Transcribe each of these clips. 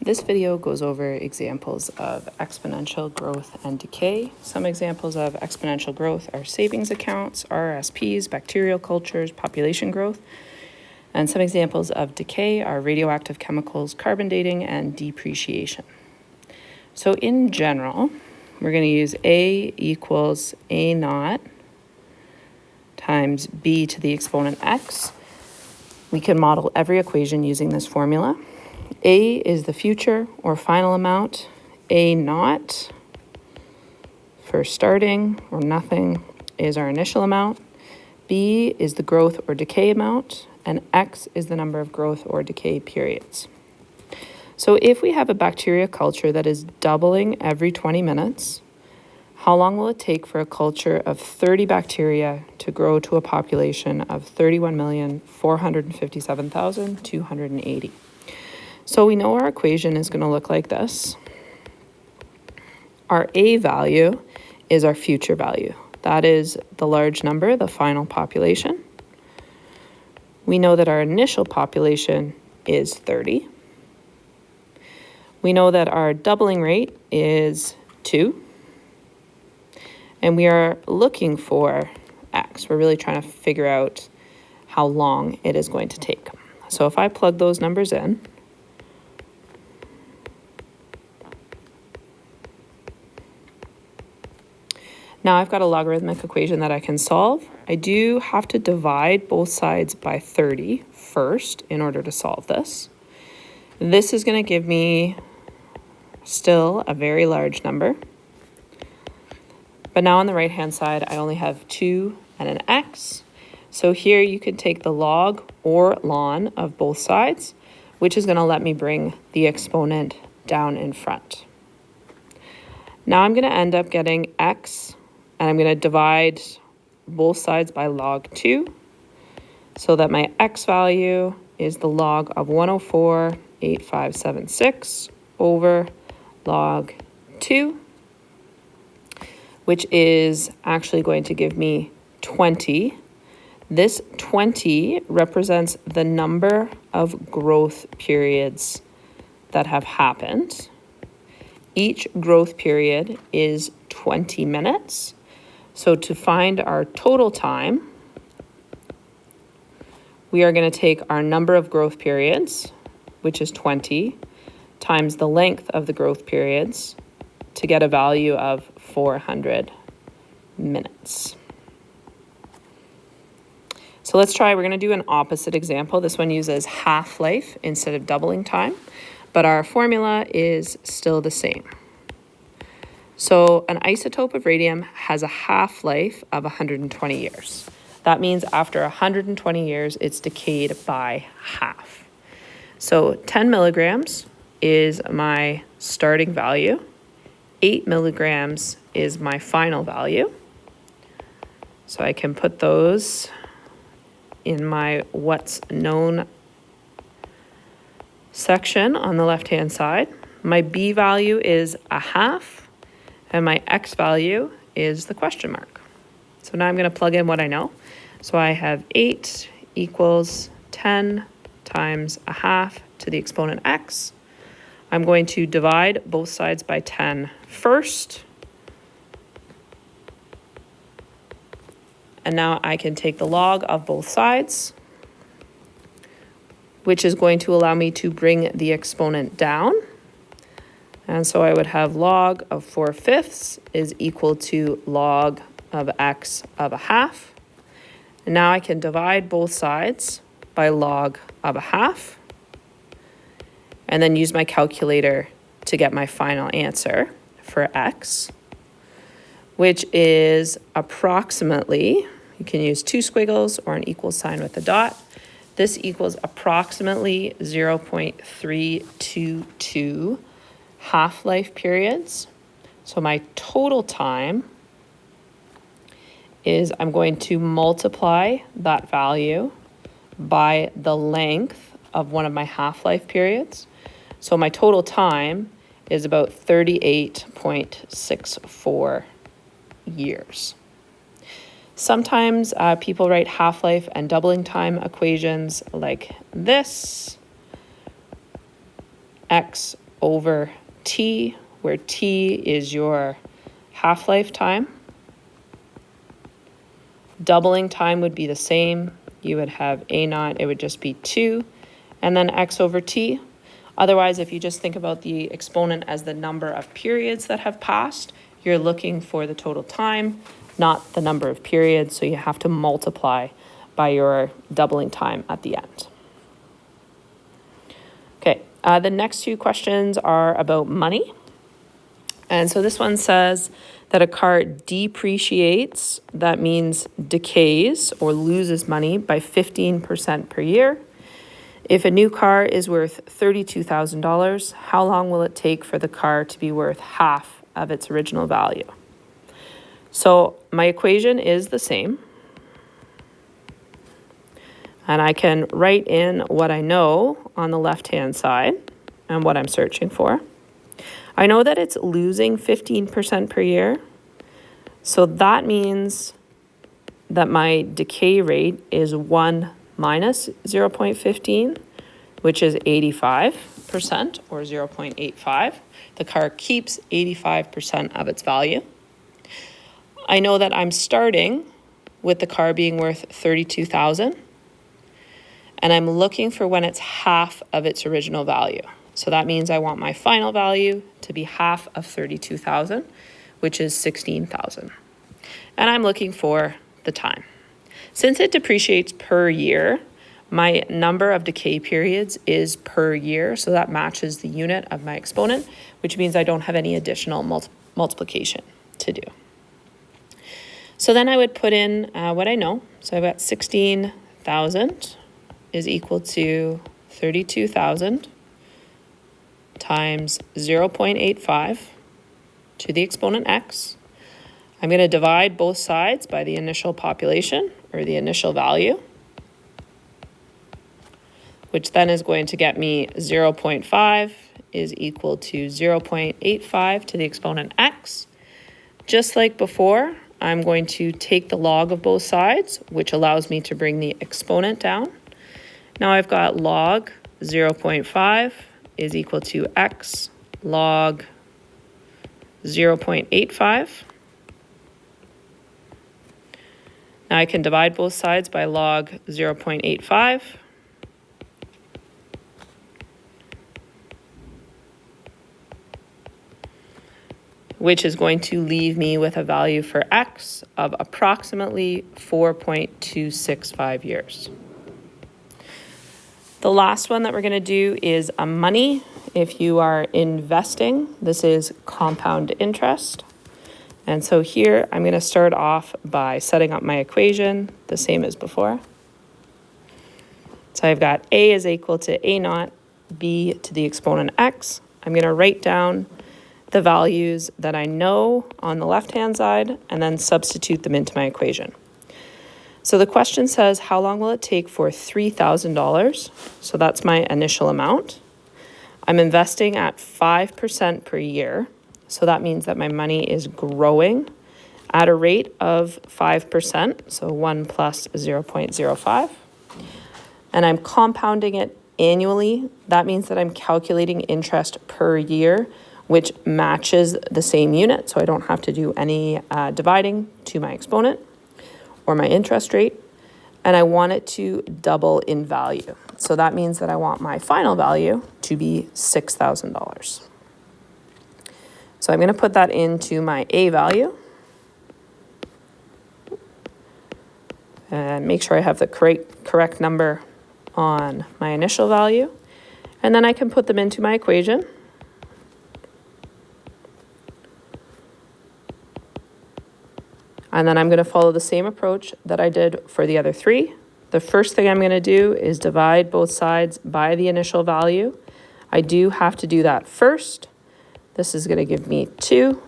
This video goes over examples of exponential growth and decay. Some examples of exponential growth are savings accounts, RRSPs, bacterial cultures, population growth. And some examples of decay are radioactive chemicals, carbon dating, and depreciation. So in general, we're going to use A equals A naught times B to the exponent x. We can model every equation using this formula. A is the future or final amount. A naught for starting or nothing is our initial amount. B is the growth or decay amount, and X is the number of growth or decay periods. So if we have a bacteria culture that is doubling every 20 minutes, how long will it take for a culture of 30 bacteria to grow to a population of 31,457,280? So we know our equation is going to look like this. Our A value is our future value. That is the large number, the final population. We know that our initial population is 30. We know that our doubling rate is 2. And we are looking for X. We're really trying to figure out how long it is going to take. So if I plug those numbers in, now I've got a logarithmic equation that I can solve. I do have to divide both sides by 30 first in order to solve this. This is going to give me still a very large number. But now on the right-hand side, I only have 2 and an x. So here you can take the log or ln of both sides, which is going to let me bring the exponent down in front. Now I'm going to end up getting x, and I'm going to divide both sides by log 2, so that my x value is the log of 104.8576 over log 2, which is actually going to give me 20. This 20 represents the number of growth periods that have happened. Each growth period is 20 minutes. So to find our total time, we are going to take our number of growth periods, which is 20, times the length of the growth periods to get a value of 400 minutes. So let's try, we're going to do an opposite example. This one uses half-life instead of doubling time, but our formula is still the same. So an isotope of radium has a half-life of 120 years. That means after 120 years, it's decayed by half. So 10 milligrams is my starting value. 8 milligrams is my final value. So I can put those in my what's known section on the left-hand side. My B value is a half, and my X value is the question mark. So now I'm going to plug in what I know. So I have 8 equals 10 times a half to the exponent X. I'm going to divide both sides by 10 first. And now I can take the log of both sides, which is going to allow me to bring the exponent down. And so I would have log of 4/5 is equal to log of x of a half. And now I can divide both sides by log of a half, and then use my calculator to get my final answer for x, which is approximately, you can use 2 squiggles or an equal sign with a dot. This equals approximately 0.322 half-life periods. So my total time is, I'm going to multiply that value by the length of one of my half-life periods. So my total time is about 38.64 years. Sometimes people write half-life and doubling time equations like this. X over t, where t is your half-life time. Doubling time would be the same. You would have a naught, it would just be 2, and then x over t. Otherwise, if you just think about the exponent as the number of periods that have passed, you're looking for the total time, not the number of periods, so you have to multiply by your doubling time at the end. Okay, the next two questions are about money. And so this one says that a car depreciates, that means decays or loses money by 15% per year. If a new car is worth $32,000, how long will it take for the car to be worth half of its original value? So my equation is the same. And I can write in what I know on the left-hand side and what I'm searching for. I know that it's losing 15% per year. So that means that my decay rate is 1 minus 0.15, which is 85% or 0.85. The car keeps 85% of its value. I know that I'm starting with the car being worth $32,000. And I'm looking for when it's half of its original value. So that means I want my final value to be half of 32,000, which is 16,000. And I'm looking for the time. Since it depreciates per year, my number of decay periods is per year, so that matches the unit of my exponent, which means I don't have any additional multiplication to do. So then I would put in what I know. So I've got 16,000 is equal to 32,000 times 0.85 to the exponent x. I'm going to divide both sides by the initial population, or the initial value, which then is going to get me 0.5 is equal to 0.85 to the exponent x. Just like before, I'm going to take the log of both sides, which allows me to bring the exponent down. Now I've got log 0.5 is equal to x log 0.85. Now I can divide both sides by log 0.85. Which is going to leave me with a value for x of approximately 4.265 years. The last one that we're going to do is a money. If you are investing, this is compound interest. And so here I'm going to start off by setting up my equation the same as before. So I've got a is equal to a naught b to the exponent x. I'm going to write down the values that I know on the left-hand side and then substitute them into my equation. So the question says, how long will it take for $3,000? So that's my initial amount. I'm investing at 5% per year. So that means that my money is growing at a rate of 5%, so 1 plus 0.05. And I'm compounding it annually. That means that I'm calculating interest per year, which matches the same unit, so I don't have to do any dividing to my exponent or my interest rate, and I want it to double in value. So that means that I want my final value to be $6,000. So I'm going to put that into my A value and make sure I have the correct number on my initial value, and then I can put them into my equation. And then I'm going to follow the same approach that I did for the other three. The first thing I'm going to do is divide both sides by the initial value. I do have to do that first. This is going to give me 2.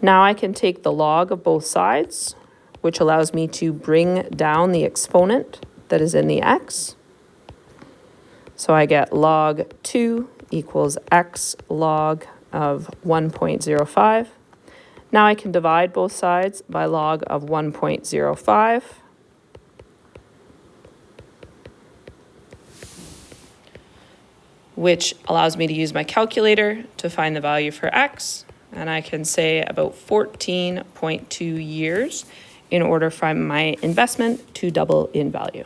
Now I can take the log of both sides, which allows me to bring down the exponent that is in the x. So I get log 2 equals x log of 1.05. Now I can divide both sides by log of 1.05. which allows me to use my calculator to find the value for X. And I can say about 14.2 years in order for my investment to double in value.